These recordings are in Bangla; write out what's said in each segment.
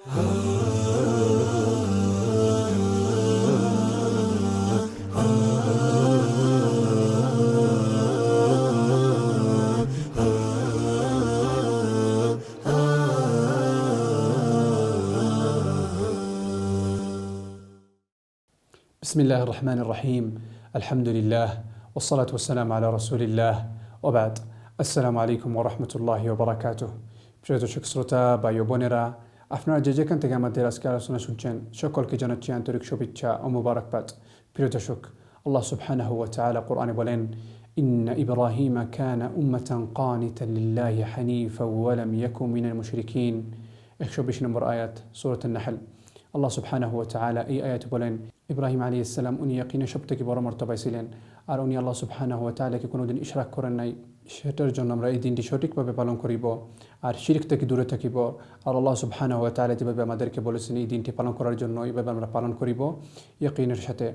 بسم الله الرحمن الرحيم الحمد لله والصلاة والسلام على رسول الله وبعد السلام عليكم ورحمة الله وبركاته প্রিয় দর্শক শ্রোতা ভাই ও বোনেরা, আপনারা যে যেখান থেকে আমাদের আজকে আলোচনা শুনছেন সকলকে জানাচ্ছি আন্তরিক শুভেচ্ছা ও মুবারকবাদ। প্রিয় দর্শক, আল্লাহ সুবহানাহু ওয়া তাআলা কোরআনে বলেন, ইন্না ইব্রাহিমা কানা উম্মাতান কানিতান লিল্লাহি হানিফান ওয়া লাম ইয়াকুন মিনাল মুশরিকিন। 120 নম্বর আয়াত সূরা আন-নাহল। আল্লাহ সুবহানাহু ওয়া তাআলা এই আয়াতে বলেন, ইব্রাহিম আলাইহিস সালাম উনি ইয়াকিনে সবথেকে বড় মর্তবায় ছিলেন, আর উনি আল্লাহ সুবহানাহু ওয়া তাআলাকে কোনোদিন ইশরাক করেন নাই। সেটার জন্য আমরা এই দিনটি সঠিকভাবে পালন করিব আর শিরক থেকে দূরে থাকিব। আর আল্লাহ সুবহানাহু ওয়া তাআলা যেভাবে আমাদেরকে বলেছেন এই দিনটি পালন করার জন্য, এইভাবে আমরা পালন করিব ইয়াকিনের সাথে।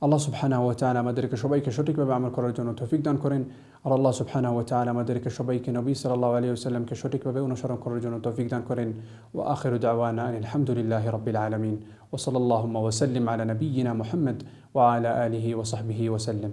আল্লাহ সুবহানাহু ওয়া তাআলা আমাদেরকে সবাইকে সঠিকভাবে আমল করার জন্য তৌফিক দান করেন। আর আল্লাহ সুবহানাহু ওয়া তাআলা আমাদেরকে সবাইকে নবী সাল্লাল্লাহু আলাইহি ওয়াসাল্লামকে সঠিকভাবে অনুসরণ করার জন্য তৌফিক দান করেন। ওয়া আখিরু দাওয়ানা আলহামদুলিল্লাহি রাব্বিল আলামিন ওয়া সাল্লাল্লাহু ওয়া সাল্লিম আলা নাবিয়্যিনা মুহাম্মদ ওয়া আলা আলিহি ওয়া সাহবিহি ওয়া সাল্লাম।